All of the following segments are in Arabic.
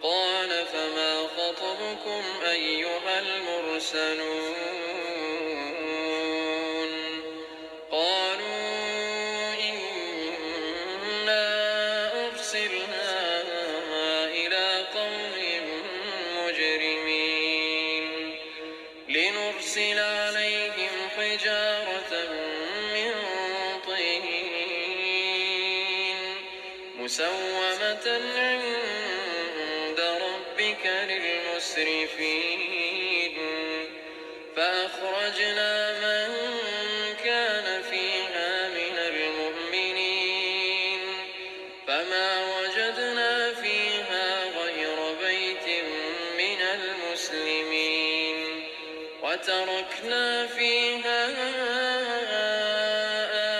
قال فما خطبكم أيها المرسلون قالوا إنا أرسلنا إلى قوم مجرمين لنرسل عليهم حجارة من طين مسومة عند ربك للمسرفين فأخرجنا من كان فيها من المؤمنين فما وجدنا فيها غير بيت من المسلمين وتركنا فيها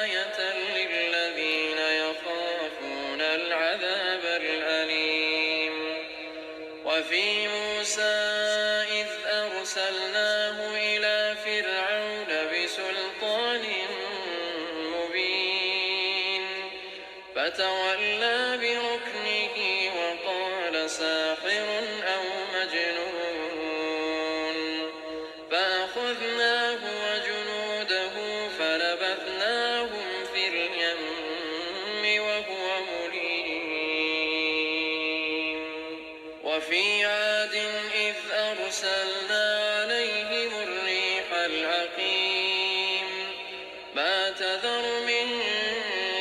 آية للذين يخافون العذاب الأليم وفي موسى إذ أرسلناه إلى فرعون بسلطان مبين فتولى بركنه وقال ساحر أو مجنون فأخذناه وجنوده فنبذناهم في اليم وهو مليم وفي عاد إذ أرسلنا عليهم الريح العقيم ما تذر من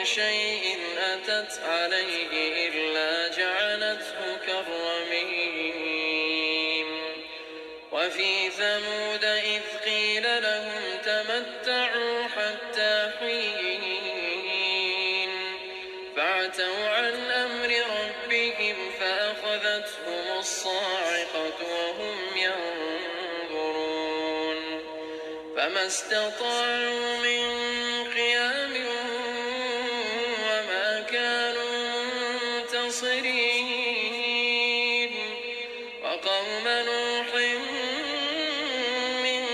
شيء أتت عليه إلا جعلته كالرميم وفي ثمود إذ قيل لهم تمتعوا حتى حين فعتوا عن أمر ربهم فأخذتهم الصاعقة وهم ينظرون فما استطاعوا من قيام وما كانوا منتصرين وقوم نوح من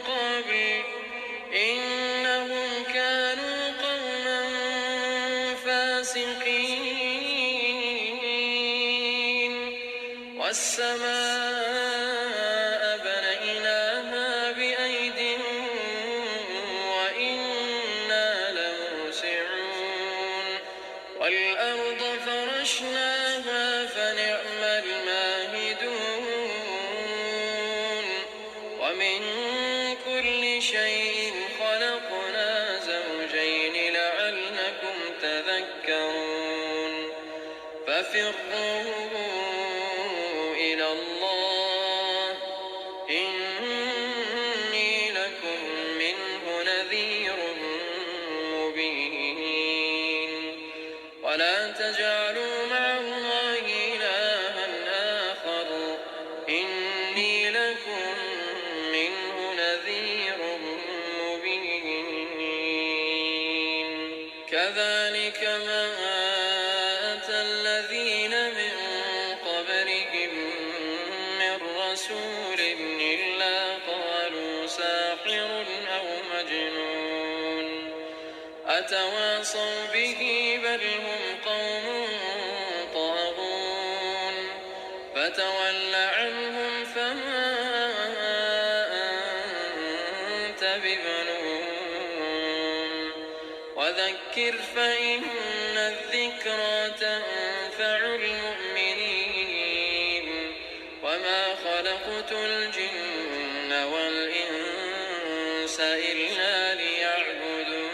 قبل إنهم كانوا قوما فاسقين والسماء بنيناها بأيد وإنا لموسعون والأرض فرشناها فنعم الماهدون ومن كل شيء خلقنا زوجين لعلكم تذكرون ففروا إلى الله إني لكم منه نذير مبين ولا تجعلوا مع الله إلها آخر إني لكم منه نذير مبين كذلك ما أتى الذين من قبلهم من رسول إلا قالوا ساحر أو مجنون أتواصوا به بل هم قوم طاغون فتول عنهم فما أنت بملوم وذكر فإن الذكرى تنفع المؤمنين وما خلقت الجن والإنس إلا ليعبدون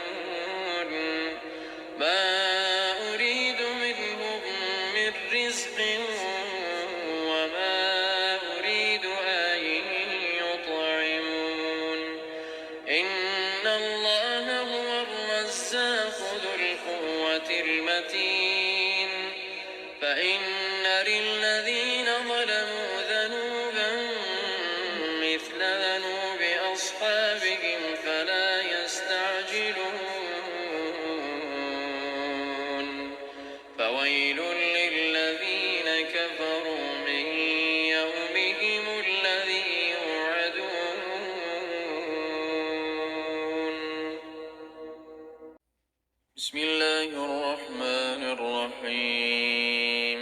ما أريد منهم من رزق وما أريد أن يطعمون إن الله هو الرزاق ذو القوة المتين فإن للذين ظلموا ذنوبا مثل ذنوب أصحابهم فلا يستعجلون فويل للذين كفروا من يومهم الذي يوعدون بسم الله الرحمن الرحيم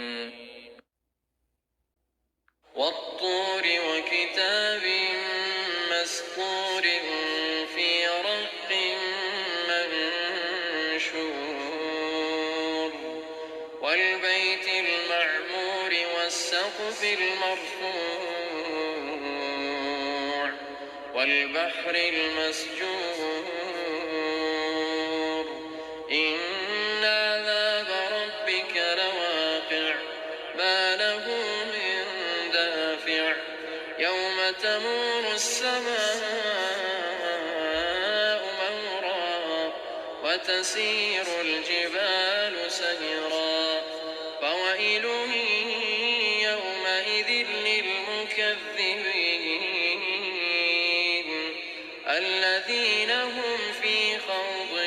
والبيت المعمور والسقف المرفوع والبحر المسجور إن عذاب ربك لواقع ما له من دافع يوم تمور السماء مورا وتسير الجبال سيرا فويل يومئذ للمكذبين الذين هم في خوض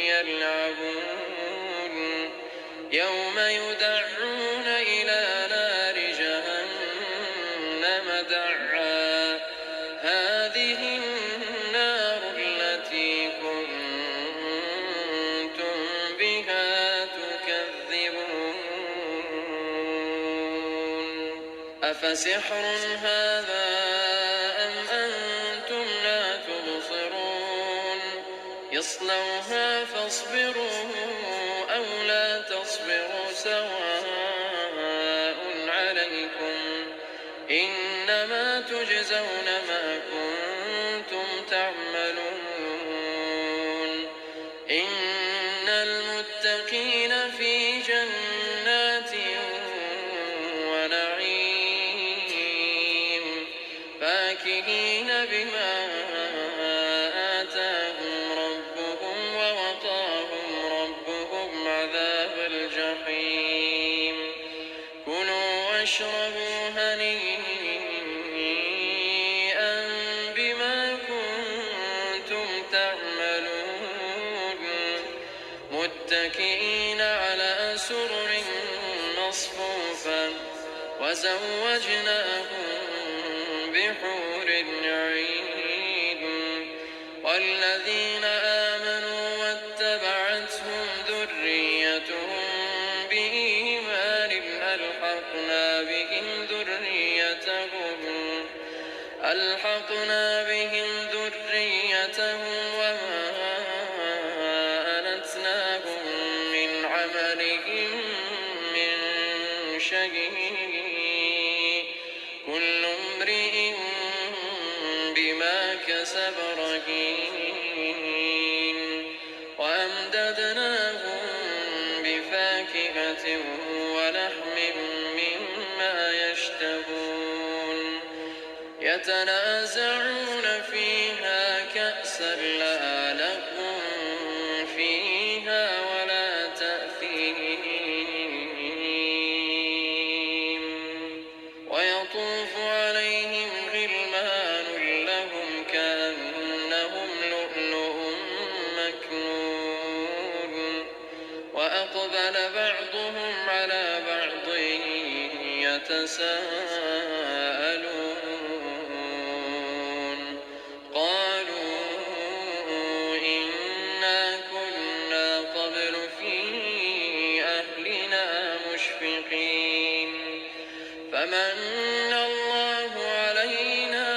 يلعبون يوم يدعون إلى نار جهنم دعا هذه النار التي كنتم بها تكذبون أفسحر هذا أم أنتم لا تبصرون اصلوها فاصبروا أو لا تصبروا سواء عليكم إنما تجزون ما كنتم تعملون إن المتقين في جنات ونعيم فاكهين بما آتاهم ربهم ووقاهم ربهم عذاب الجحيم كلوا واشربوا هنيئا بما كنتم تعملون متكئين على سرر مصفوفة وزوجناهم بحور عين والذين آمنوا واتبعتهم ذريتهم بإيمان ألحقنا بهم ذريتهم وما ألتناهم من عملهم من شيء كل امرئ بما كسب رهين وأمددناهم بفاكهة ولحم مما يشتهون يتنازعون فيها كأسا لا لكم فيها ولا تأثيم ويطوف عليهم غلمان لهم كأنهم لؤلؤ مكنون وأقبل بعضهم على بعض يتساءلون قالوا إنا كنا قبل في أهلنا مشفقين فمن الله علينا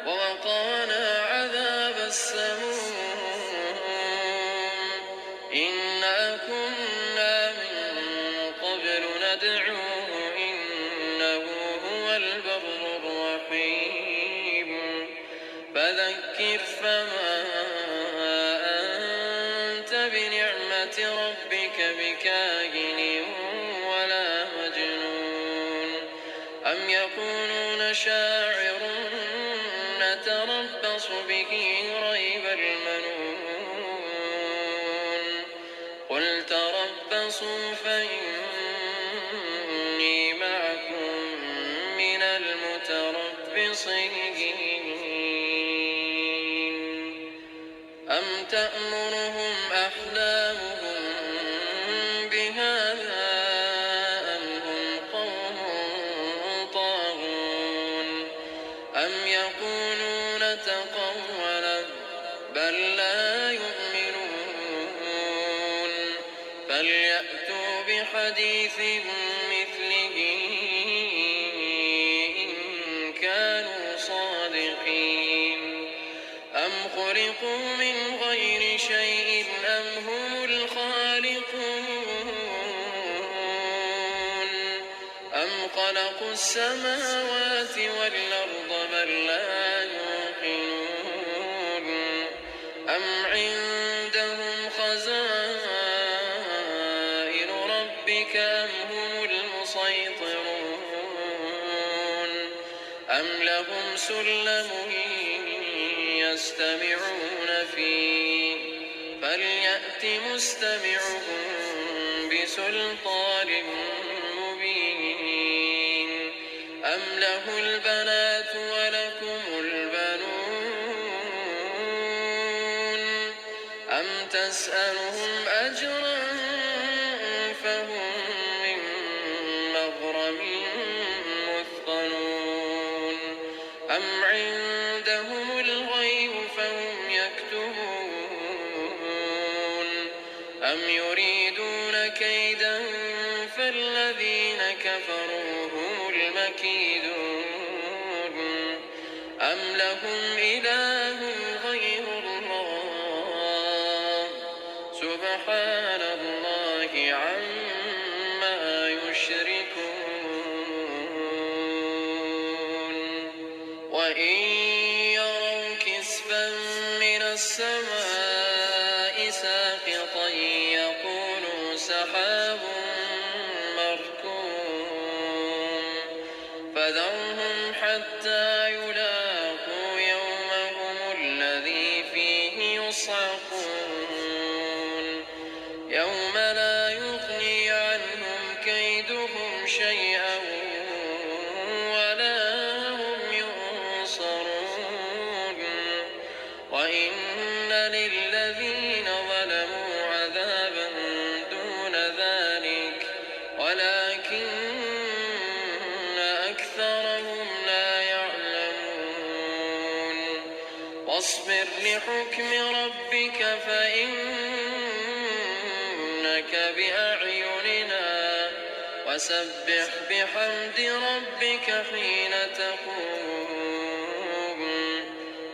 ووقانا عذاب السموم إنا كنا من قبل ندعوه إنه هو البر الرحيم فذكر فما أنت بنعمة ربك بكاهن ولا مجنون أم يقولون شاعر نتربص به ريب المنون قل تربصوا فإني معكم من المتربصين أم تأمرهم أحلامهم بهذا أم هم قوم طاغون أم يقولون تقوله بل لا يؤمنون فليأتوا بحديث مثله إن كانوا صادقين أم خلقوا من غير شيء أم هم الخالقون خلقوا السماوات والأرض بل لا يوقنون أم عندهم خزائن ربك أم هم المسيطرون أم لهم سلم يستمعون فيه فليأت مستمعهم بسلطان مبين أم له البنات ولكم البنون أم تسألهم أجرا فهم من مغرم مثقلون أم عندهم الغيب فهم يكتبون أم يريدون كيدا فالذين كفروا هم المكيدون أم لهم إله غير الله سبحان الله عما يشركون وإن يروا كسفا من السماء ساقطا يقولوا سحاب مركوم فذرهم حتى يلاقوا يومهم الذي فيه يصعقون يوم لا يغني عنهم كيدهم شيئا ولا هم ينصرون وإن للذين ظلموا عذابا دون ذلك ولكن أكثرهم لا يعلمون واصبر لحكم ربك فإنك بأعيننا وسبح بحمد ربك حين تقوم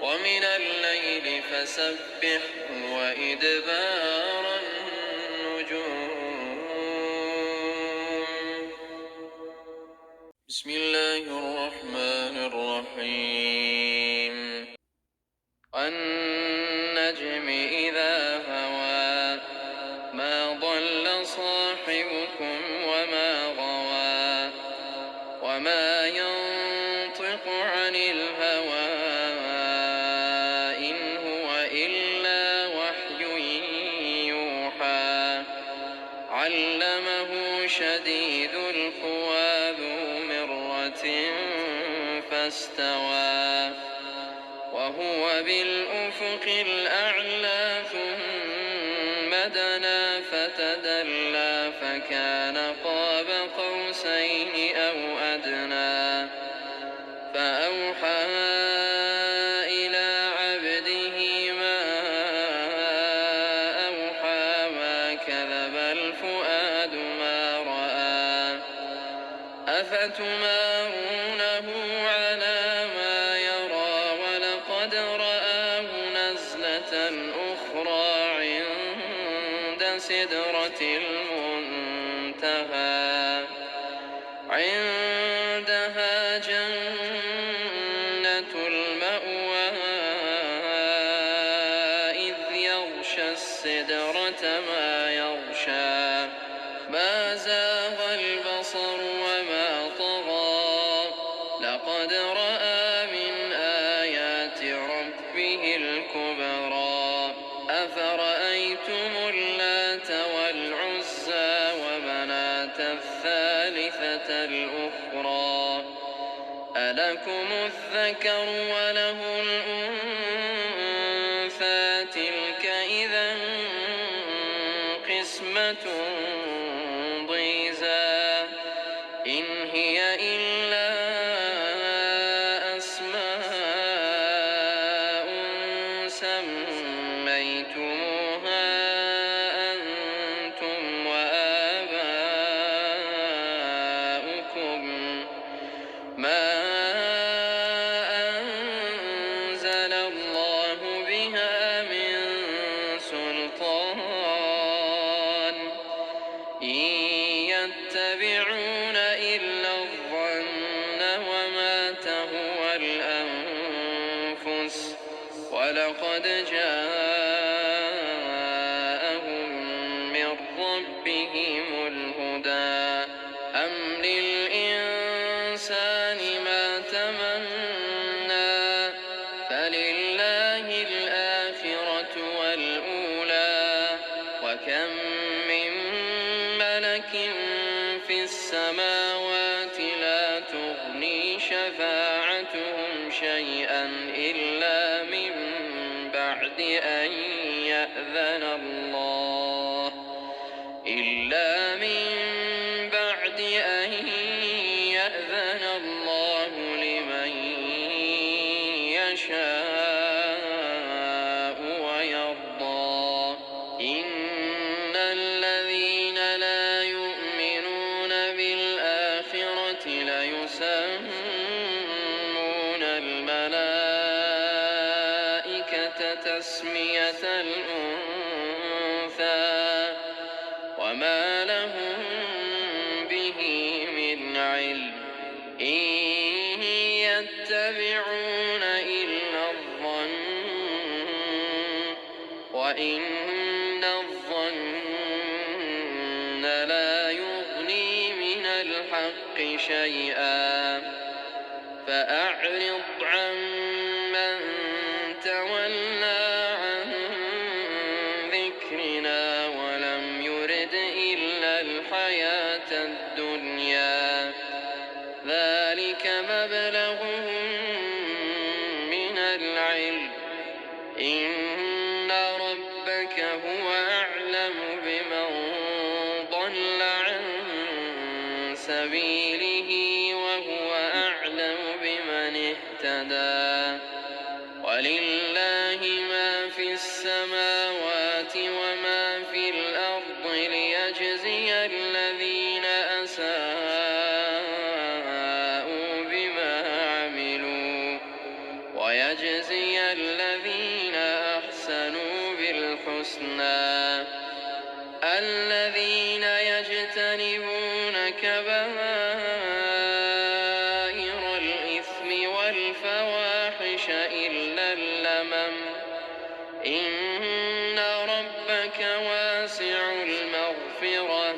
ومن الليل فسبح وإدبار النجوم بسم الله الرحمن الرحيم والنجم إذا هوى ما ضل صاحبكم وما غوى وما ينطق عن الهوى إن هو إلا وحي يوحى علمه شديد القوى ذو مرة فاستوى وهو بالأفق الأعلى ثم دنا فتدلى فكان قاب قوسين أو أدنى فأوحى إلى عبده ما أوحى ما كذب الفؤاد ما رأى أفتمارونه على ما يرى ولقد رآه نزلة أخرى عند سدرة المنتهى عندها جنة المأوى إذ يغشى السدرة ما يغشى ما زاغ البصر وما طغى لقد رأى من آيات ربه الكبرى أفرأيتم اللات والعزى ومناة الثالثة الأخرى ألكم الذكر وله الأنثى تلك إذا قسمة ضيزى إن هي إلا أسماء سميتموها أنتم وآباؤكم ما أنزل الله بها من سلطان إن يتبعون إلا الظن ربهم الهدى أم للإنسان ما تمنى فلله الآخرة والأولى وكم من ملك في السماوات لا تغني شفاعتهم شيئا إلا من بعد أن يأذن الله لمن يشاء ويرضى إن الذين لا يؤمنون بالآخرة ليسمون الملائكة تسمية الأنثى وما لهم به من علم إن يتبعون إلا الظن وإن الظن لا يغني من الحق شيئا فأعرض عمن تولى عن ذكرنا ولم يرد إلا الحياة الدنيا ذلك مبلغهم من العلم إن ربك هو أعلم بمن ضل عن سبيله وهو أعلم بمن اهتدى ولله ما في السماوات وما في الأرض ليجزي الذين أساءوا بما عملوا ويجزي الذين أحسنوا بالحسنى الذين يجتنبون كبائر الإثم والفواحش إلا اللمم إن ربك واسع المغفرة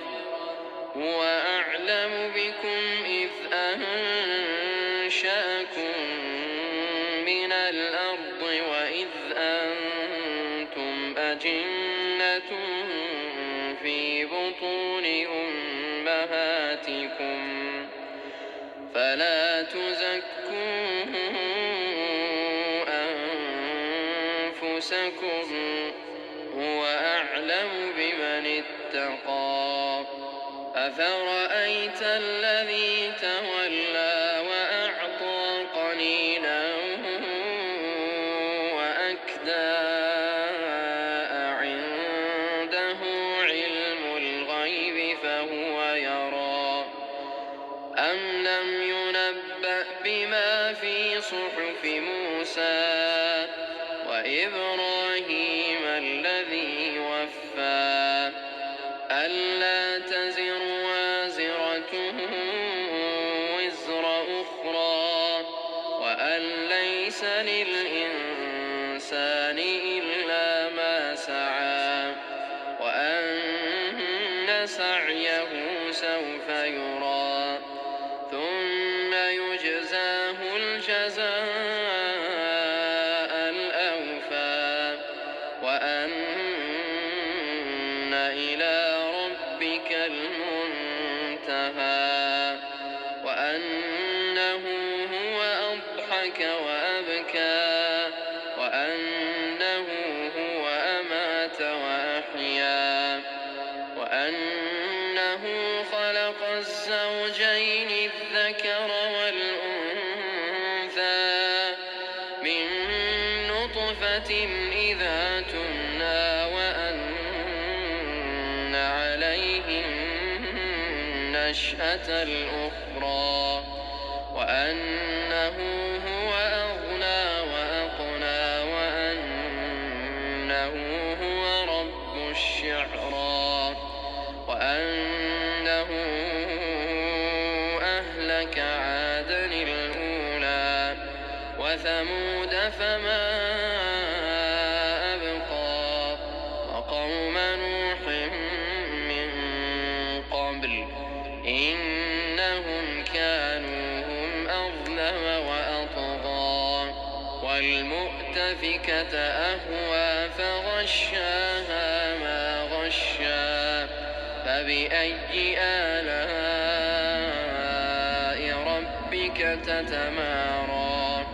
هو أعلم بكم إذ أنشأكم من الأرض وإذ أنتم أجنة في بطون أمهاتكم فلا تزكوا أنفسكم هو أعلم بمن اتقى أفرأيت الذي تولى وأعطى قليلا وأكدى أعنده علم الغيب فهو يرى أم لم ينبأ بما في صحف موسى وإبراهيم الذي وفى ألا تزر وازرة وزر أخرى وأن ليس للإنسان إلا ما سعى وأن سعيه سوف يرى ثم يجزاه الجزاء الأوفى وأن إلى ربك المنتهى وأنه هو أضحك وأبكى وأنه هو أمات وأحيا وأنه خلق الزوجين الذكر والأنثى من نطفة إذا تمنى وأن عليه النشأة الأخرى وأنه هو أغنى وأقنى وأنه هو رب الشعرى وأنه أهلك عادا الأولى وثمود فما أبقى وقوم نوح من قبل إنهم كانوا هم أظلم وأطغى والمؤتفكة أهوى فغشاها ما غشا فبأي آلاء ربك تتمارى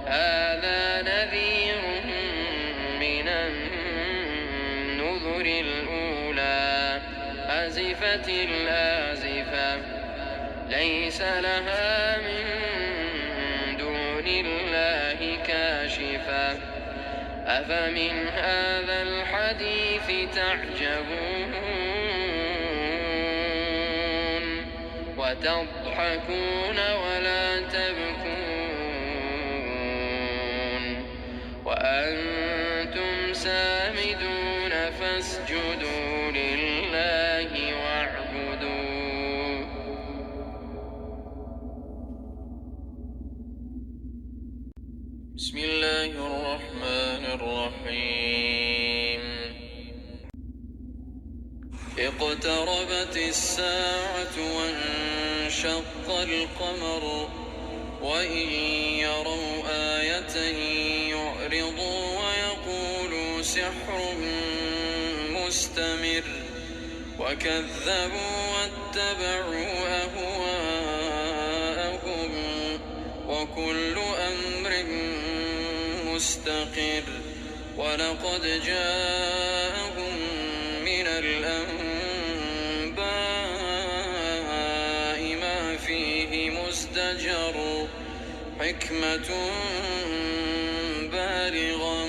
هذا نذير من النذر الأولى أزفت الآزفة ليس لها من دون الله كاشفة أفمن هذا الحديث تعجبون وتضحكون ولا تبكون وأنتم سامدون فاسجدوا لله واعبدوا بسم الله الرحمن الرحيم اقتربت الساعة وانشق القمر وإن يروا آية يعرضوا ويقولوا سحر مستمر وكذبوا واتبعوا أهواءهم وكل أمر مستقر ولقد جاءهم من الأنباء ما فيه مزدجر حكمة بالغة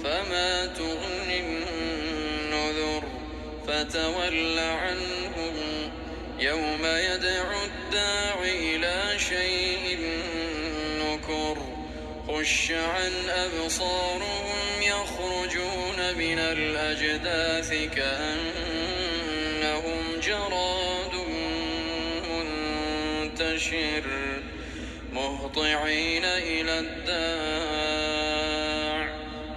فما تغني النذر فتول عنهم يوم يدعو الداع إلى شيء نكر خش عن أبصارهم يخرجون من الأجداث كأنهم جراد منتشر مهطعين إلى الداع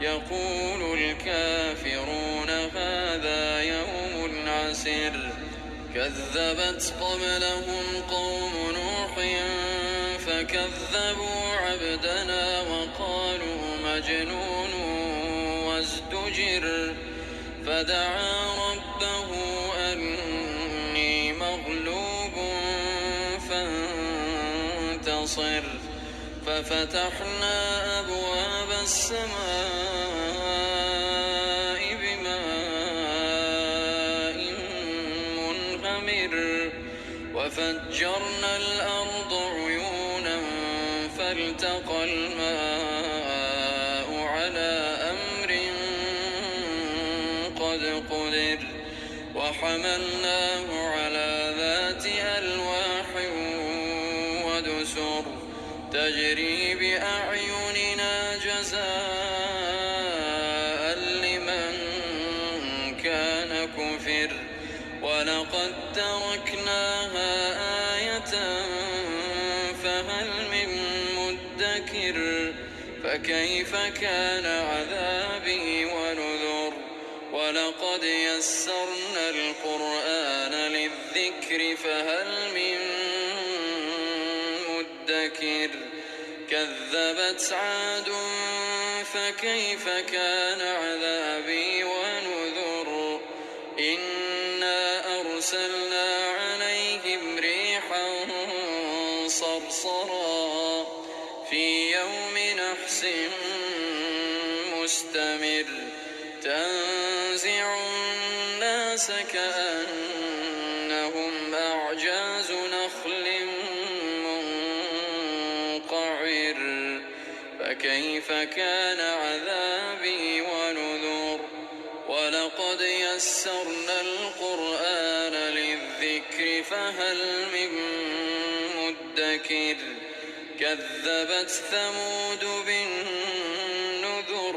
يقول الكافرون هذا يوم عسر كذبت قبلهم قوم نوح فكذبوا عبدنا وقالوا مجنون وازدجر فدعا ربه أني مغلوب فانتصر ففتحنا أبواب السماء بماء منهمر وفجرنا الأرض عيونا فالتقى الماء على أمر قد قدر وحملناه على ذات ألواح ودسر تجري بأعيننا جزاء لمن كان كفر ولقد تركناها آية فهل من مدكر فكيف كان عذابي ونذر ولقد يسرنا القرآن للذكر فهل من مدكر كذبت عاد فكيف كان عذابي ونذر إنا أرسلنا عليهم ريحا صرصرا في يوم نحس مستمر تنزع الناس كأنهم أعجاز نخل منقعر فكيف كان عذابي ونذر ولقد يسرنا القرآن للذكر فهل من مدكر كذبت ثمود بالنذر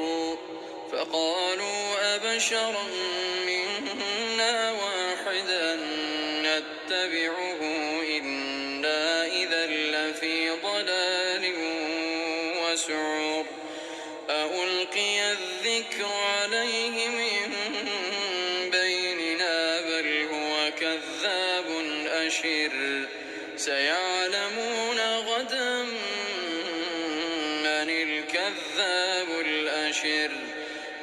فقالوا أبشرا منا واحدا نتبعه إنا إذا لفي ضلال وسعر ألقي الذكر عليه من بيننا بل هو كذاب أشر سيعلمون غدا من الكذاب الأشر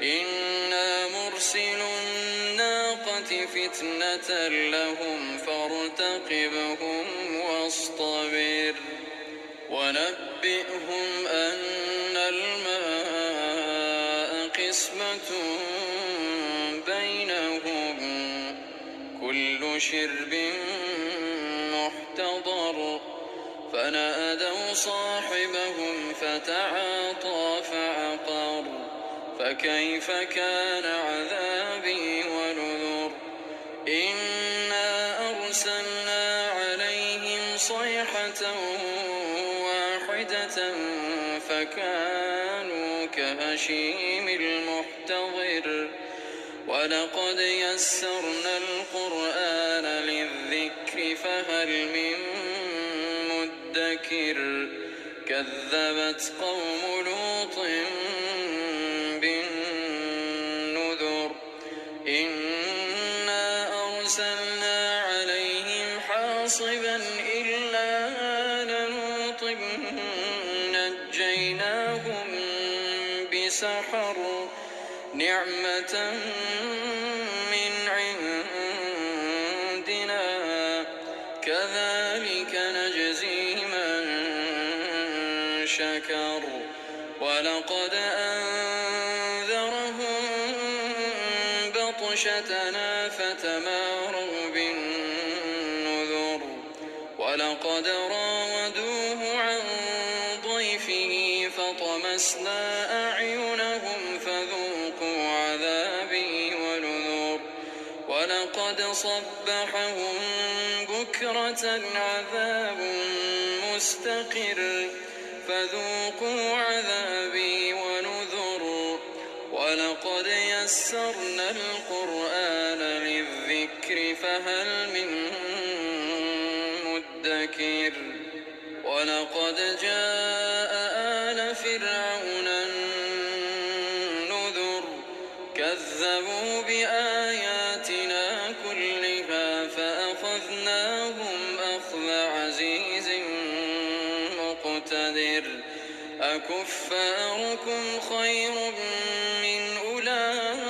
إنا مرسل الناقة فتنة لهم فارتقبهم واصطبر ونبئهم أن الماء قسمة بينهم كل شرب محتضر فنادوا صاحبهم فتعاطى فعقر فكيف كان عذابي ونذر إنا أرسلنا عليهم صيحة واحدة فكانوا كهشيم المحتضر ولقد يسرنا القرآن للذكر فهل من مدكر كذبت قوم لوط بالنذر إنا أرسلنا عليهم حاصبا إلا آل لوط نجيناهم بسحر نعمة من عندنا كذلك نجزي من شكر ولقد أنذرهم بطشتنا فتماروا بالنذر ولقد راودوه عن ضيفه فطمسنا أعينهم فذوقوا عذابي ونذر ولقد صبحهم بكرة عذاب مستقر فذوقوا عذابي ونذر ولقد يسرنا القرآن للذكر فهل من مدكر ولقد جاء آل فرعون النذر كذبوا بآياتنا كلها فأخذناهم أخذ عزيز مقتدر أكفاركم خير من أولئكم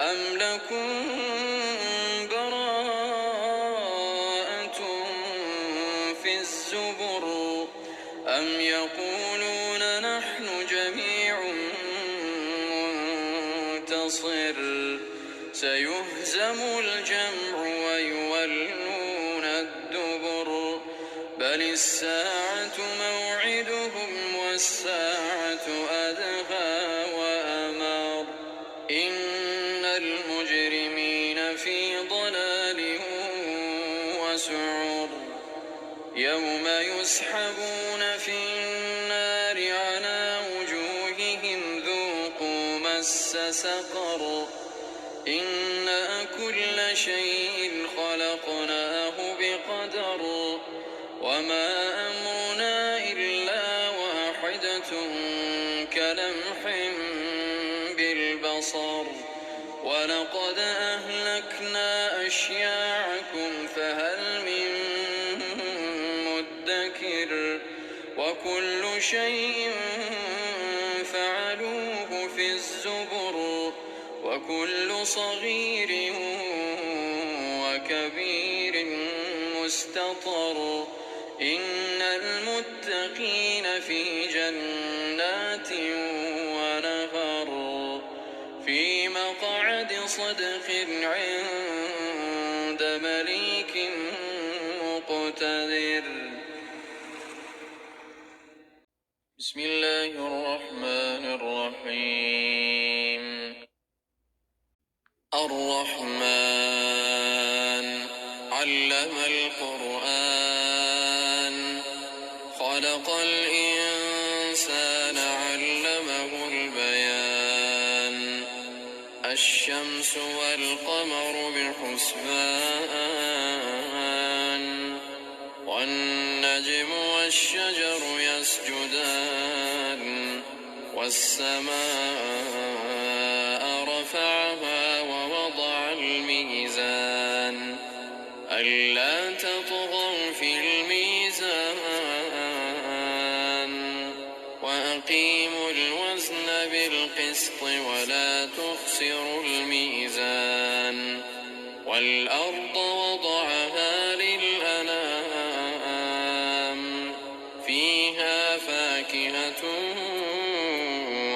أم لكم براءة في الزبر أم يقولون نحن جميع منتصر سيهزم الجمع ويولون الدبر بل الساعة موعدهم والساعة أدهى وأمر إن المجرمين في ضلال وسعر يوم يسحبون في النار على وجوههم ذوقوا مس سقر إنا كل شيء خلقناه بقدر وما أمرنا إلا واحدة كلمح بالبصر ولقد أهلكنا أشياعكم فهل من مدكر وكل شيء فعلوه في الزبر وكل صغير وكبير مستطر إن المتقين في جنات ونهر في مقعد صدق عند مليك مقتدر بسم الله الرحمن الرحيم الرحمن علم القرآن خلق الإنسان علمه البيان الشمس والقمر بحسبان والنجم والشجر يسجدان والسماء رفعها ووضع ألا تطغوا في الميزان وأقيموا الوزن بالقسط ولا تخسروا الميزان والأرض وضعها للأنام فيها فاكهة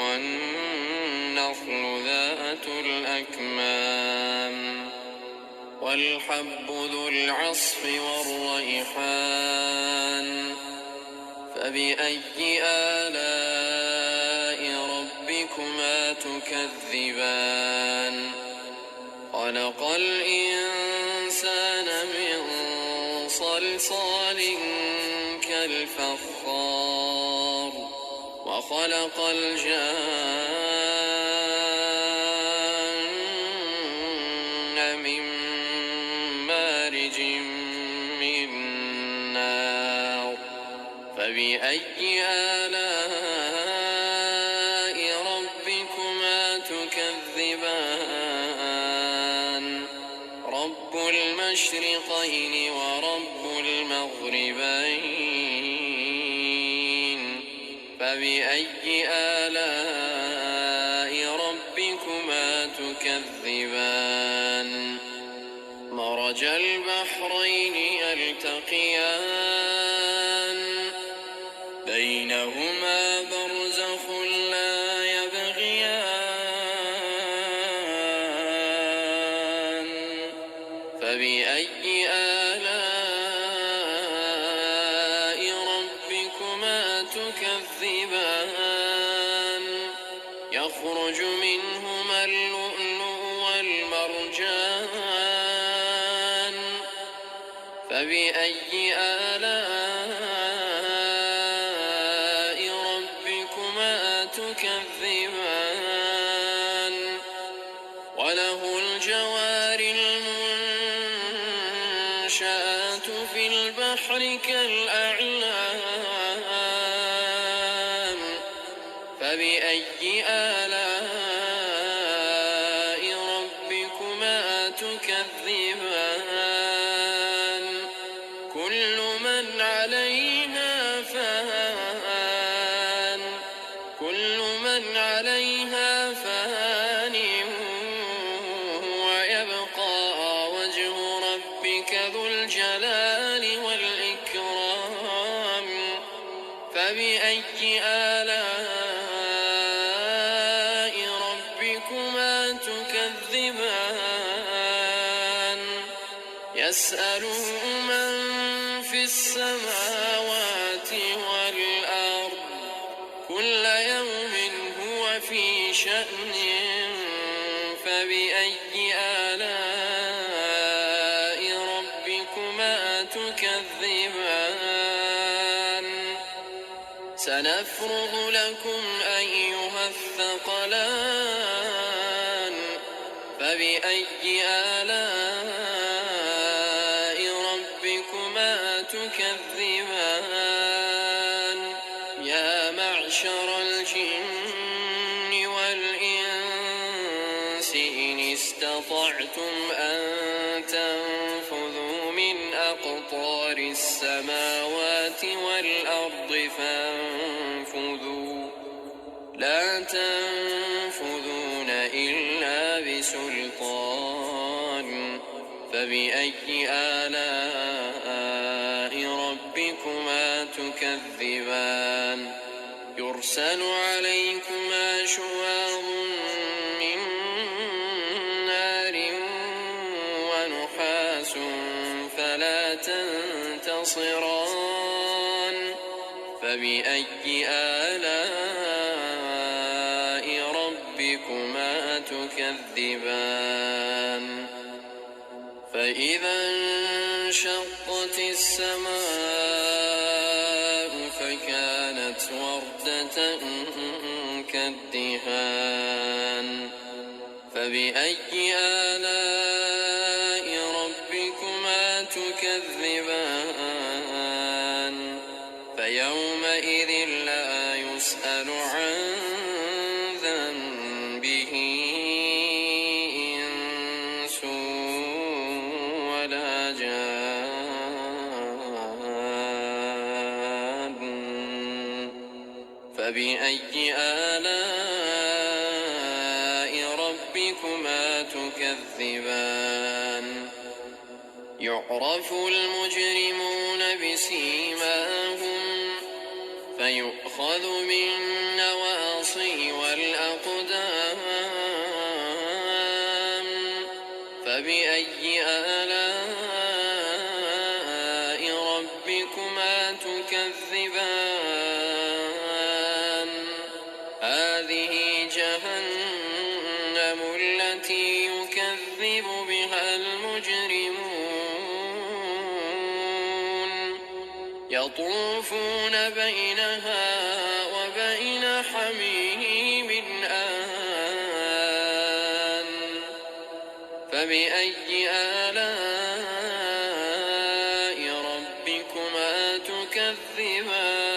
والنخل ذات الأكمام والحب ذو العصف والريحان فبأي آلاء ربكما تكذبان خلق الإنسان من صلصال كالفخار وخلق الجان من مارج من نار فبأي آلاء ربكما تكذبان رب المشرقين ورب المغربين فبأي آلاء ربكما تكذبان مرج البحرين يلتقيان بينهما برزخ لا يبغيان فبأي آلاء ربكما تكذبان يخرج منهما اللؤلؤ والمرجان فبأي آلاء ربكما تكذبان وله الجوار المنشآت في البحر كالأعلام فبأي آلاء ربكما تكذبان كل من عليها فان ويبقى وجه ربك ذو الجلال والإكرام فبأي آلاء ربكما تكذبان يسأله من في السماوات والأرض كل يوم هو في شأن فبأي آلاء ربكما تكذبان سنفرغ لكم أيها الثقلان فبأي آلاء ربكما تكذبان يا معشر الجن والإنس إن استطعتم أن تنفذوا من أقطار السماوات والأرض فانفذوا لا تنفذون إلا بسلطان فبأي آلاء ربكما تكذبان يرسل عليكما شواظ من نار ونحاس فلا تنتصران فبأي آلاء ربكما تكذبان فإذا انشقت السماء فكانت وردة كالدهان فبأي آلاء ربكما تكذبان فيومئذ لا يسأل عن ذنبه إنس ولا جان فبأي آلاء ربكما تكذبان يعرف المجرمون بسيماهم فيؤخذ بالنواصي والأقدام فبأي آلاء ربكما تكذبان هذه جهنم التي يكذب بها المجرمون يطوفون بينها وبين حميم آن فبأي آلاء ربكما تكذبان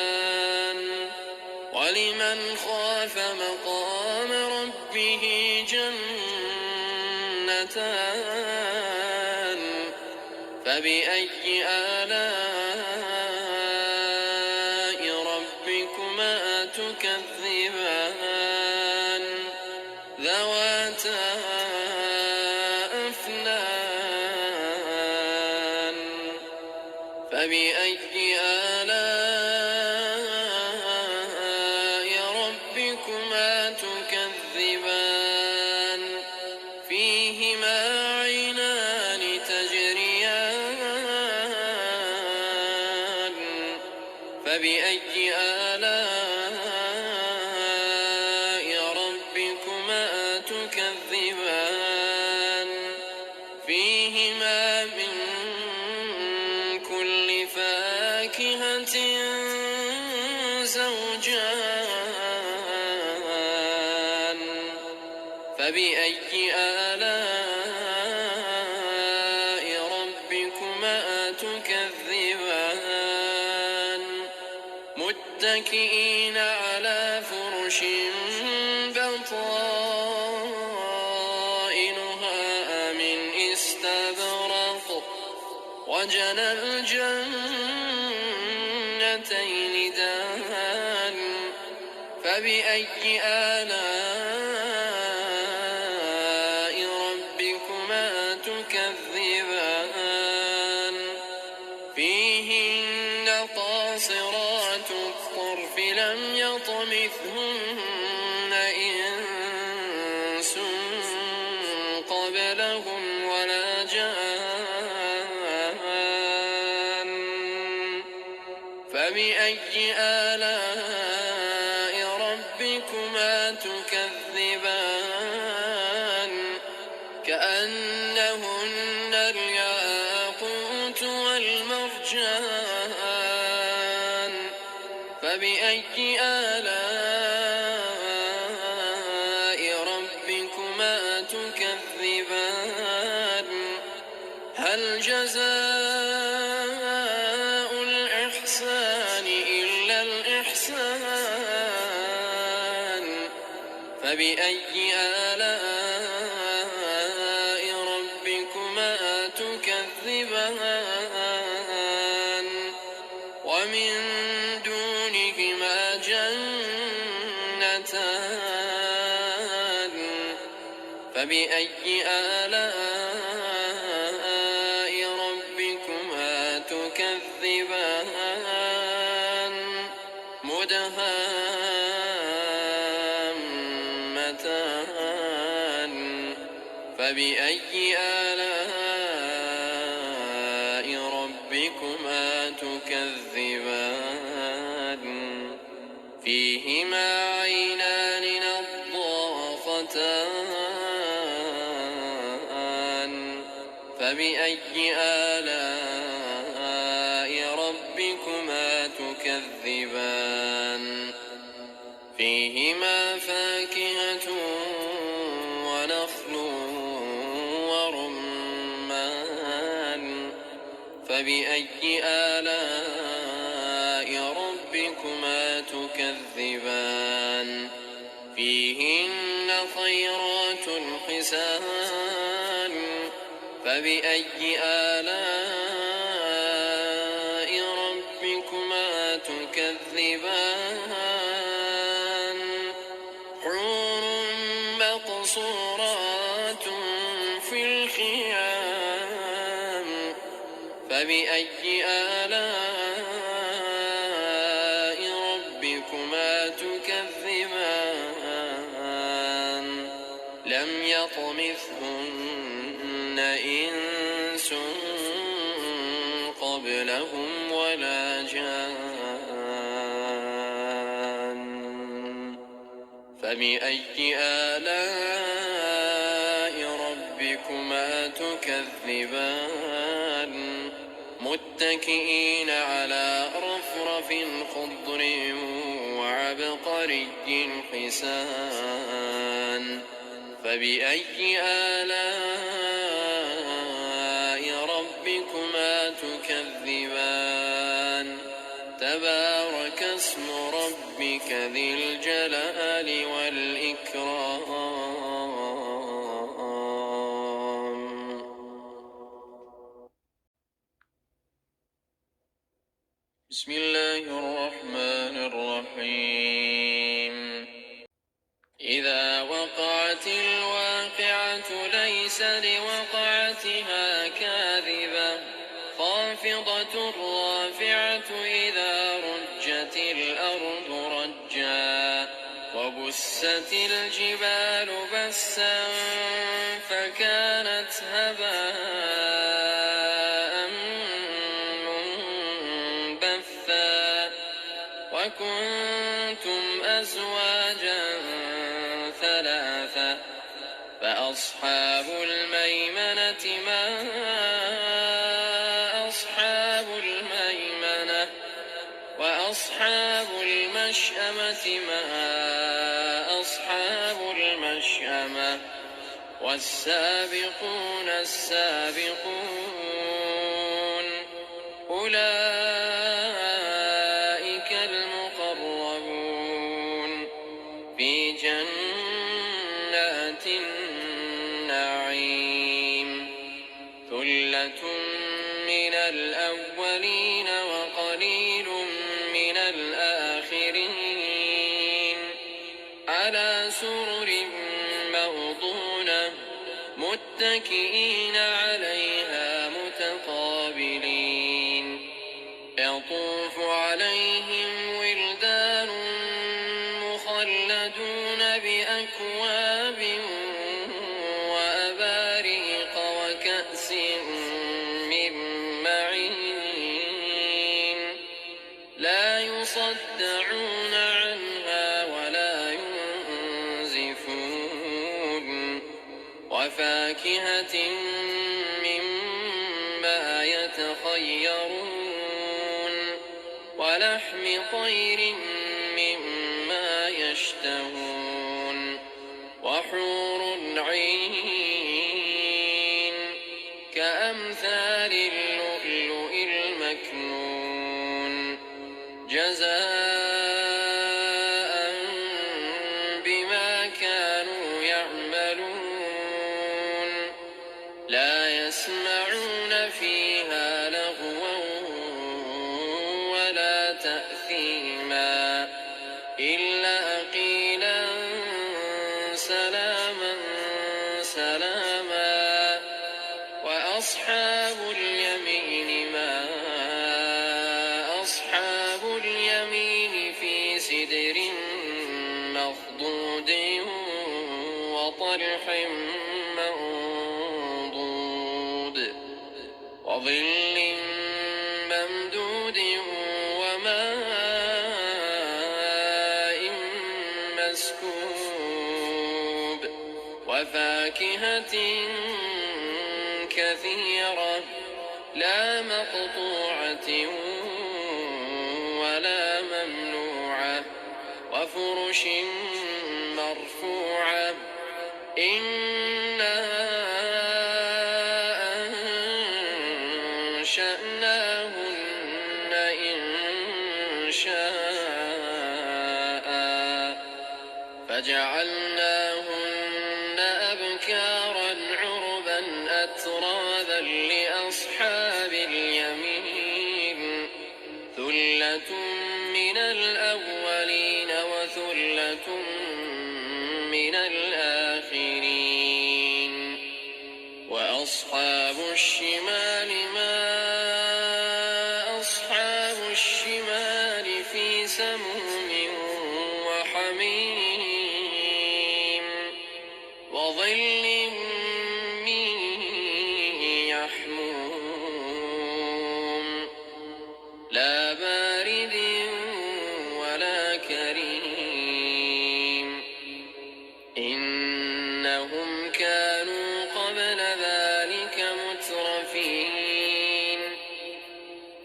ولمن خاف مقام ربه جنتان فبأي آلاء ربكما تكذبان ذواتا أفنان فبأي آلاء ربكما تكذبان فيهما عينان تجريان فبأي آلاء ربكما تكذبان فيهما من كل فاكهة زوجان فبأي آلاء ربكما تكذبان متكئين على فرش بطائنها من استبرق وجنى الجنتين دان فبأي آلاء ربكما تكذبان فيهن قاصرات الطرف لم يطمثهن إنس قبلهم ولا جان فبأي آلاء ربكما تكذبان كأنهن الياقوت والمرجان فبأي آلاء ربكما تكذبان هل جزاء الإحسان إلا الإحسان فبأي آلاء ربكما تكذبان ومن دونهما جنتان فبأي آلاء ربكما تكذبان مدهامتان فبأي آلاء ربكما تكذبان فيهما عينان نضاختان فبأي آلاء ربكما تكذبان فيهما فاكهة ونخل ورمان فبأي آلاء ربكما تكذبان فيهن خيرات حسان فبأي آلاء ربكما تكذبان فبأي آلاء ربكما تكذبان لم يطمثهن إنس قبلهم ولا جان فبأي آلاء ربكما تكذبان متكئين على رفرف خضر وعبقري حسان فبأي آلاء ربكما تكذبان تبارك اسم ربك ذي الجلال والإكرام. بسم الله الرحمن الرحيم إذا وقعت الواقعة ليس لوقعتها كاذبة خافضة رافعة إذا رجت الأرض رجا وبست الجبال بسا فكانت هباء منبثا وكنتم أزواجا ثلاثة فأصحاب الميمنة ما أصحاب الميمنة وأصحاب المشأمة ما أصحاب المشأمة والسابقون السابقون أولئك المقربون في جنات النعيم ثلة من الأولين وقليل من الآخرين على سرر موضونة متكئين عليها متقابلين يطوف عليهم ولدان مخلدون بأكواب وأباريق وكأس من معين لا يصدعون عنها ولا ينزفون وفاكهة مما يتخيرون ولحم طير مما يشتهون وحور عين كأمثال اللؤلؤ المكنون جزاء بما كانوا يعملون لا يسمعون فيها لغوا ولا تأثيما إلا قيلا سلاما سلاما وأصحاب اليمين ما أصحاب اليمين في سدر مخضود وطلح منضود وظل ممدود وماء مسكوب وفاكهة كثيرة لا مقطوعة ولا ممنوعة وفرش مرفوعة إنا أنشأناهن إنشاء فجعلناهن أبكارا عربا أترابا لأصحاب اليمين ثلة من الأولين وثلة من الآخرين وأصحاب الشمال ما الشمال في سموم وحميم وظل من يحموم لا بارد ولا كريم إنهم كانوا قبل ذلك مترفين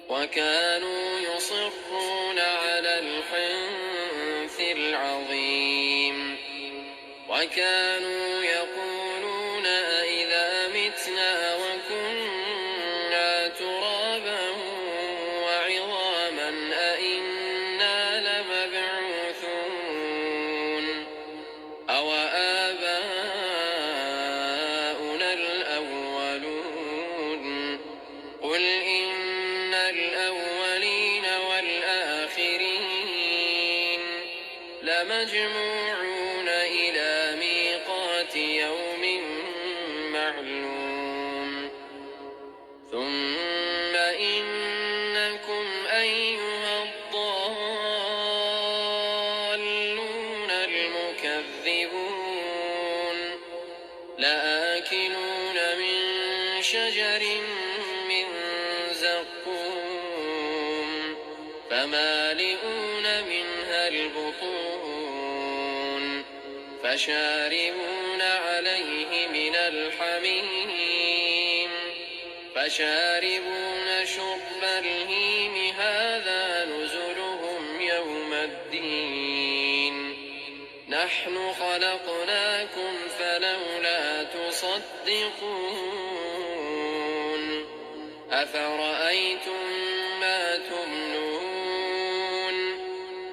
وكانوا يصرون على الحنث العظيم وكانوا يقولون أئذا متنا وكنا ترابا وعظاما أئنا لمبعوثون أو آباؤنا الأولون قل إن الأولين والآخرين لمجموعون إلى ميقات يوم معلوم ثم إنكم أيها الضالون المكذبون لآكلون من شجر من زقوم فمالئون منها البطون فشاربون عليه من الحميم فشاربون شرب الهيم هذا نزلهم يوم الدين نحن خلقناكم فلولا تصدقون أفرأيتم ما تمنون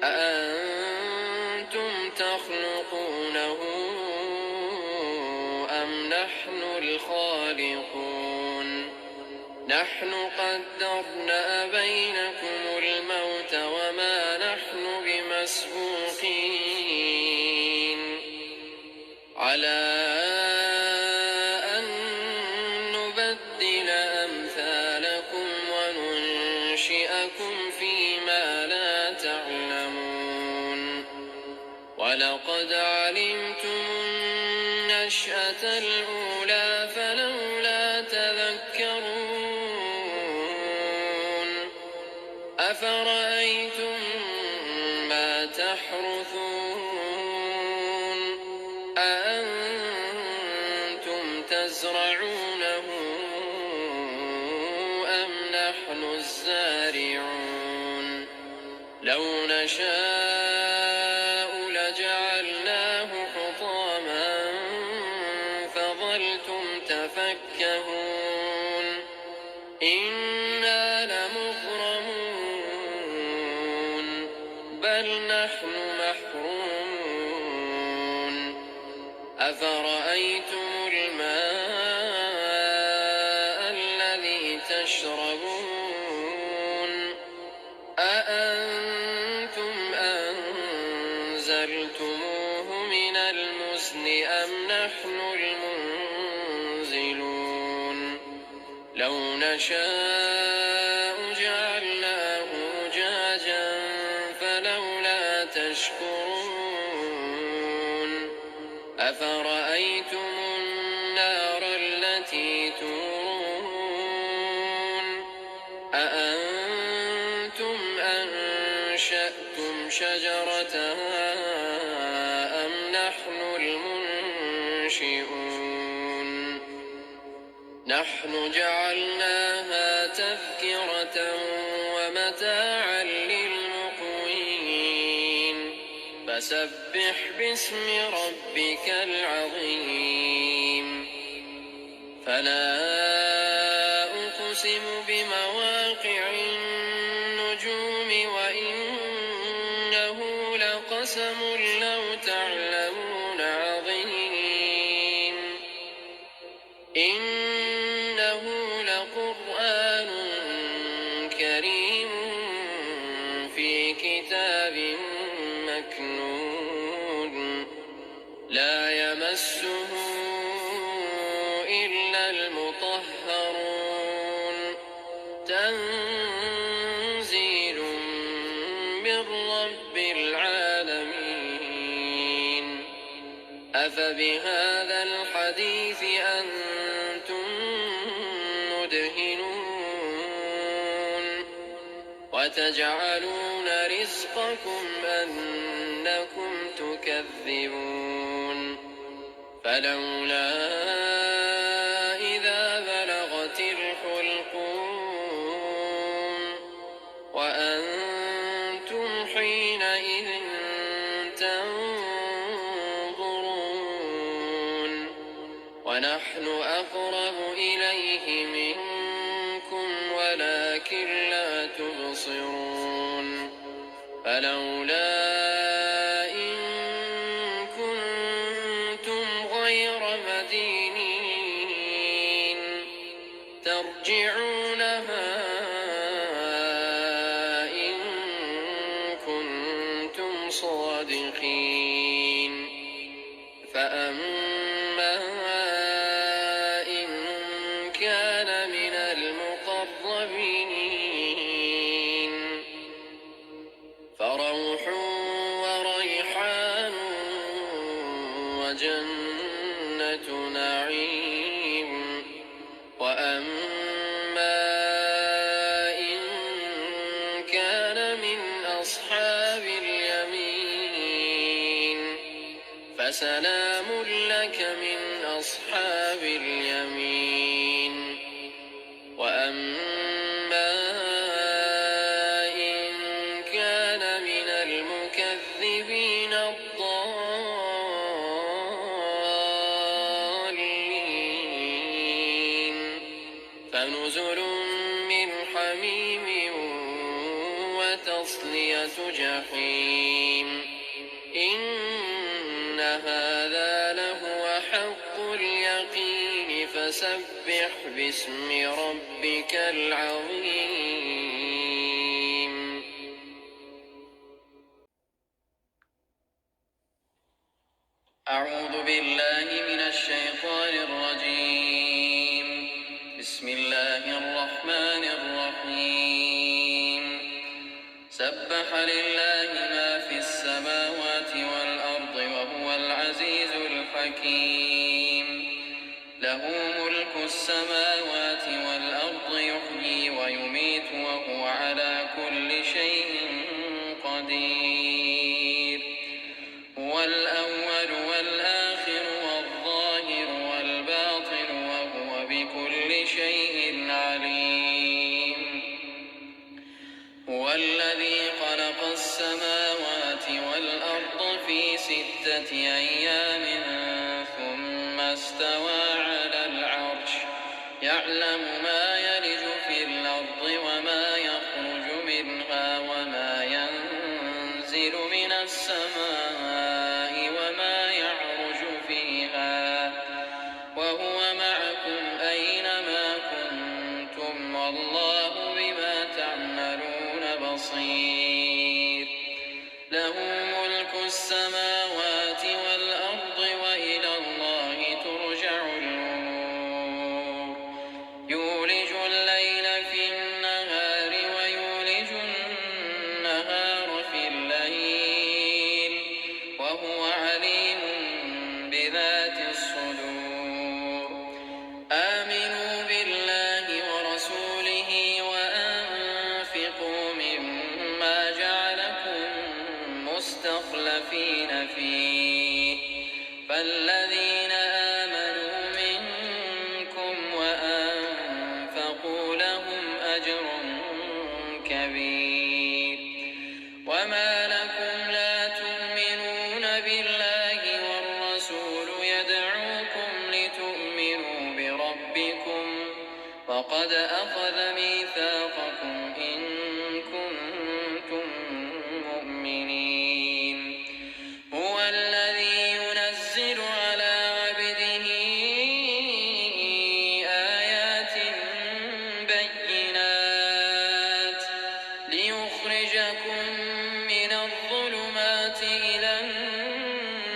أأنتم تخلقونه أم نحن الخالقون نحن قدرنا بينكم الموت وما نحن بمسبوقين على أن نبدل أمثالكم وننشئكم فيما لا تعلمون ولقد علمتم النشأة الأولى فلولا تذكرون أفرأيتم ما تحرثون أأنتم تزرعونه أم نحن الزارعون لو نشاء لجعلناه حطاما فظلتم تفكهون إنا لمغرمون بل نحن محرومون أفرأيتم الماء الذي تشربون أأنتم أنزلتموه من المزن أم نحن المنزلون لو نشاء جعلناه أجاجا فلولا تشكرون أفرأيتم النار التي تورون أأنتم أنشأتم شجرتها أم نحن المنشئون نحن جعلناها تذكرة ومتاعا للمقوين فسبح باسم ربك العظيم فلا أقسم بمواقع النجوم وإنه لقسم لو تعلمون عظيم إنه لقرآن كريم في كتاب مكنون لا يمسه إلا المطهرون تنزيل أفبهذا الحديث أنتم مدهنون وتجعلون رزقكم أنكم تكذبون فلولا إذا بلغت الحلقوم وأنتم حينئذ تنظرون ونحن أقرب إليه منكم ولكن لا تبصرون فلولا إن كنتم غير مدينين ترجعونها إن كنتم صادقين فأما إن كان من المقربين فروح وريحان وجنة نعيم وأما إن كان من أصحاب اليمين فسلام لك من أصحاب اليمين وأما إن كان من المكذبين الضالين فنزل من حميم وتصلية جحيم إن هذا لهو حق اليقين فسبح باسم ربك العظيم أعوذ بالله من الشيطان الرجيم بسم الله الرحمن الرحيم سبح لله ما في السماوات والأرض وهو العزيز الحكيم له ملك السماوات والأرض يحيي ويميت وهو على كل شيء قدير هو الأول والآخر والظاهر والباطن وهو بكل شيء عليم هو الذي خلق السماوات والأرض في 6 أيام ثم استوى على العرش يعلم ما يلج في الأرض وما يخرج منها وما ينزل من السماء وما يعرج فيها وهو معكم أينما كنتم والله بما تعملون بصير له ملك السماوات والأرض وإلى الله ترجع الأمور يولج الليل في النهار ويولج النهار في الليل وهو عليم بذات الصدور آمنوا بالله ورسوله وأنفقوا مما جعلكم مستخلفين فيه فالذين آمنوا منكم وأنفقوا لهم أجر كبير وما لكم لا تؤمنون بالله والرسول يدعوكم لتؤمنوا بربكم وقد أخذ ميثاقكم إن كنتم مؤمنين هو الذي ينزل على عبده آيات بينات ليخرجكم من الظلمات إلى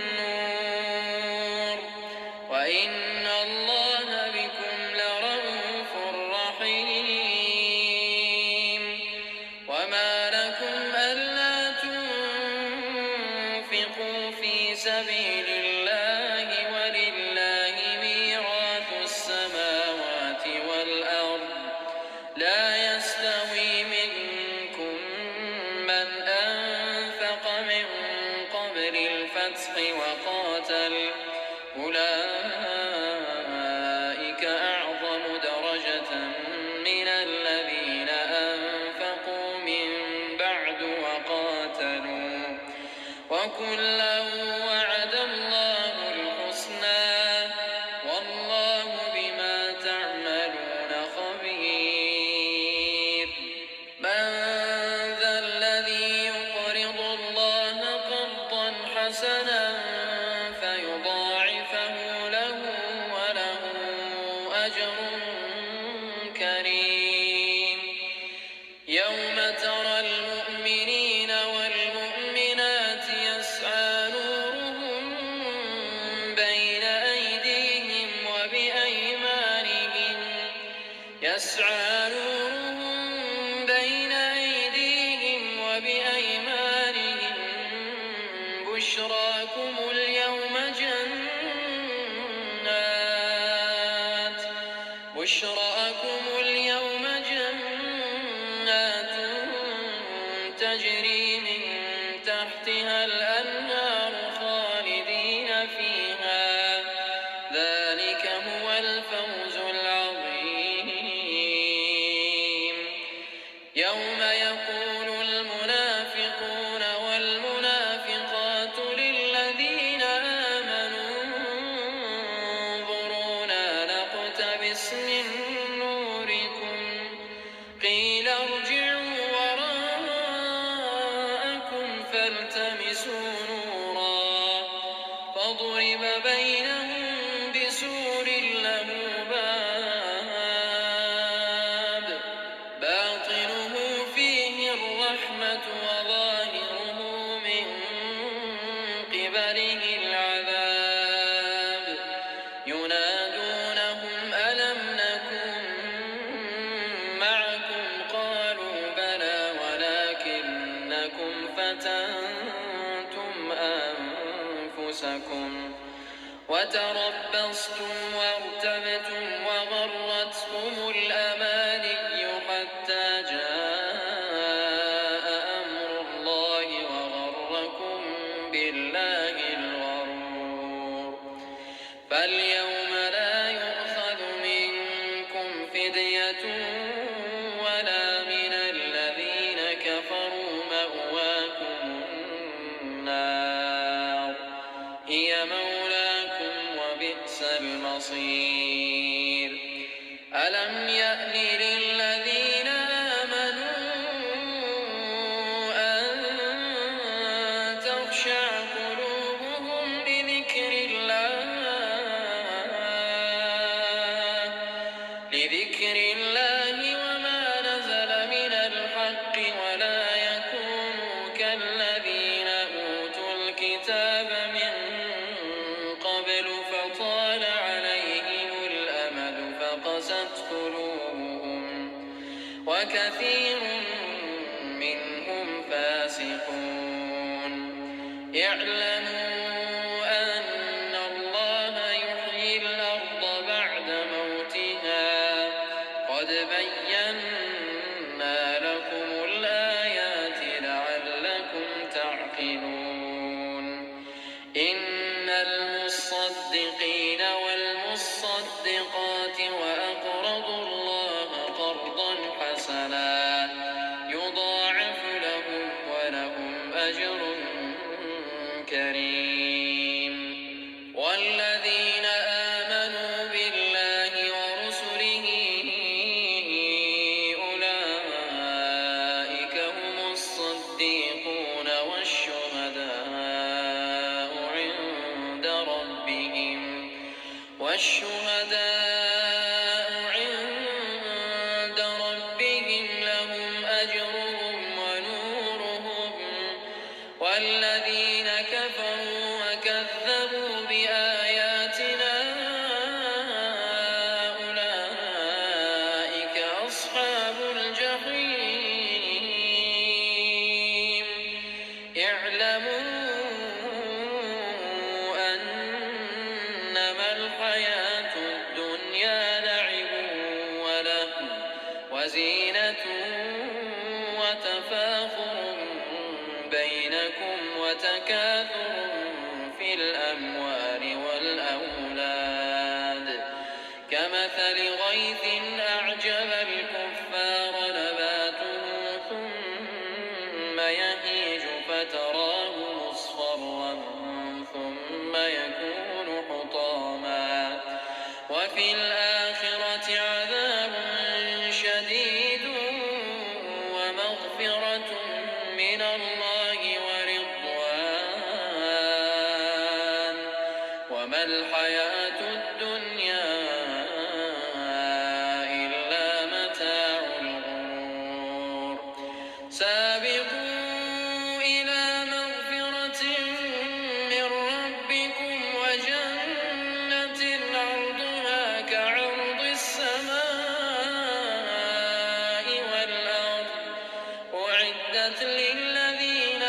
النور وإن الله بكم لرءوف رحيم وما لكم ألا تنفقوا في سبيل الله لا يستوي منكم من أنفق من قبل الفتح وقاتل أولئك أعظم درجة من الذين أنفقوا من بعد وقاتلوا وكلا وعد الله الحسنى والله بما تعملون خبير من ذا الذي يقرض الله قرضا حسنا فيضاعفه له وله أجر كريم يوم ترى المؤمنين والمؤمنات يسعى نورهم بين أيديهم وبأيمانهم بشراكم اليوم جنات تجري من تحتها الأنهار خالدين فيها ذلك هو الفوز العظيم يوم يقول المنافقون والمنافقات للذين آمنوا انظرونا نقتبس من نوركم قيل ارجعوا وراءكم فالتمسوا نورا فضرب بينهم بسور له باب باطنه فيه الرحمة وظاهره من قبله العذاب ينادونهم ألم نكن معكم قالوا بلى ولكنكم فتنتم أنفسكم وتربصتم وارتبتم وغرتكم الأماني حتى جاء أمر الله وغركم بالله الغرور فاليوم لا يؤخذ منكم فدية ولا من الذين كفروا مأواكم النار هي مولاكم وبئس المصير ألم يأن للذين آمنوا أن تخشع قلوبهم لذكر الله وما نزل من الحق ولا يكونوا كالذين أوتوا الكتاب من قبل فطال عليهم الأمد فقست قلوبهم وكثير منهم فاسقون اعلموا أن الله يحيي الأرض بعد موتها قد بينا لكم الآيات لعلكم تعقلون إن المصدقين والمصدقات وأقرضوا الله قرضا حسنا يضاعف لهم ولهم أجر كريم والذين آمنوا بالله ورسله وزينة وتفاخر بينكم وتكاثر في الأموال والأولاد كمثل غيث أعجب الكفار نباته ثم يهيج فتراه مصفرا ثم يكون حطاما وفي الآخرة عذاب شديد ومغفرة من الله ورضوان وما الحياة الدنيا إلا متاع الغرور سابقوا إلى مغفرة من ربكم وجنة عرضها كعرض السماء والأرض أعدت للذين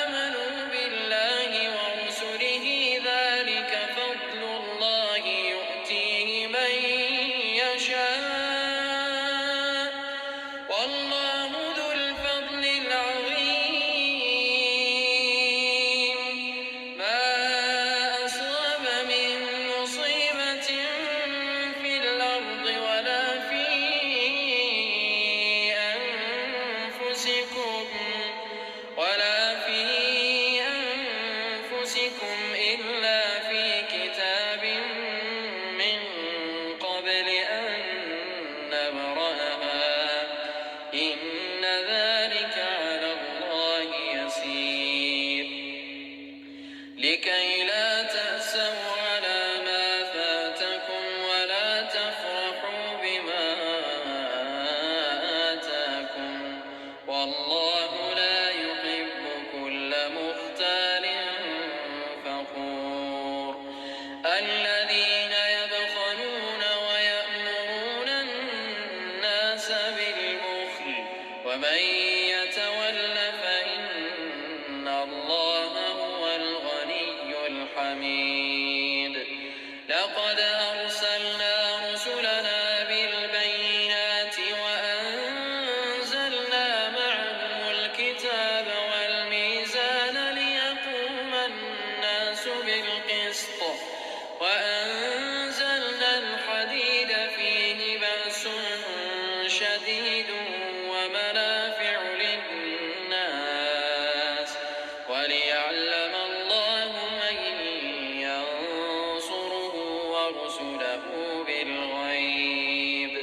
آمنوا بالله ورسله ذلك فضل الله يؤتيه من يشاء والله ذو الفضل العظيم ما أصاب من مصيبة في الأرض ولا في أنفسكم إلا في كتاب من قبل أن نبرأها إن ذلك على الله يسير لكي لا تأسوا على ما فاتكم ولا تفرحوا بما آتاكم والله لا يحب كل مختال فخور الذين يبخلون ويأمرون الناس بالبخل ومن يتول فإن الله هو الغني الحميد لقد أرسلنا رسلنا بالبينات وأنزلنا معهم الكتاب والميزان ليقوم الناس بالقسط وأنزلنا الحديد فيه بأس شديد ومنافع للناس وليعلم الله من ينصره ورسله بالغيب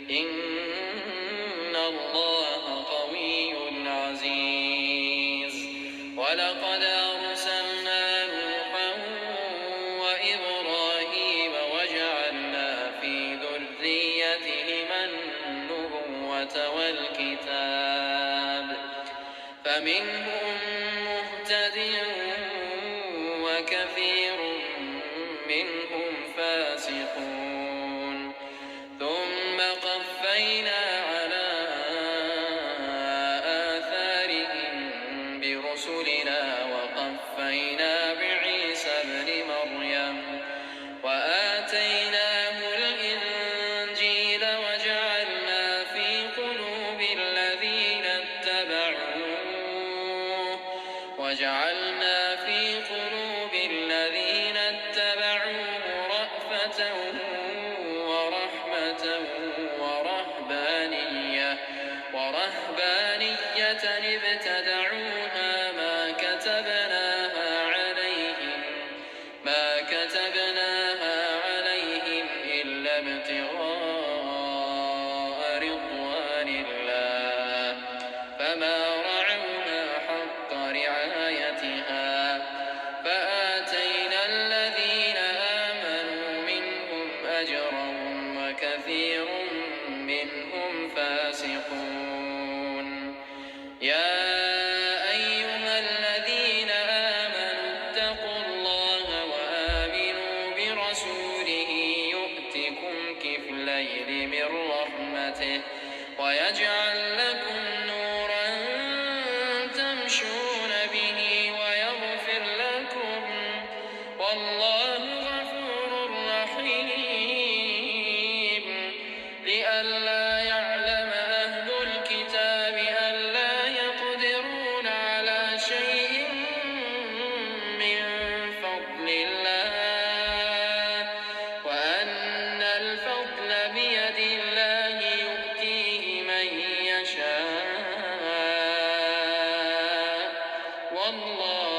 إن الله قوي عزيز ولقد أرسلنا نوحا وإبراهيم وجعلنا في ذريتهما النبوة والكتاب فمنهم مهتد وكثير منهم فاسقون ثم قفينا على آثارهم برسلنا وقفينا بعيسى ابن مريم وآتيناه الإنجيل وجعلنا في قلوب الذين اتبعوه رأفة ورحمة ورهبانية ابتدعوها ما كتبناها عليهم إلا ابتغاء رضوان الله فما رعوها حق رعايتها فآتينا الذين آمنوا منهم أجرهم وكثير منهم فاسقون يا أيها الذين آمنوا اتقوا الله وآمنوا برسوله يؤتكم كفلين من رحمته ويجعل لكم نورا تمشون به ويغفر لكم والله غفور رحيم لئلا يعلم الله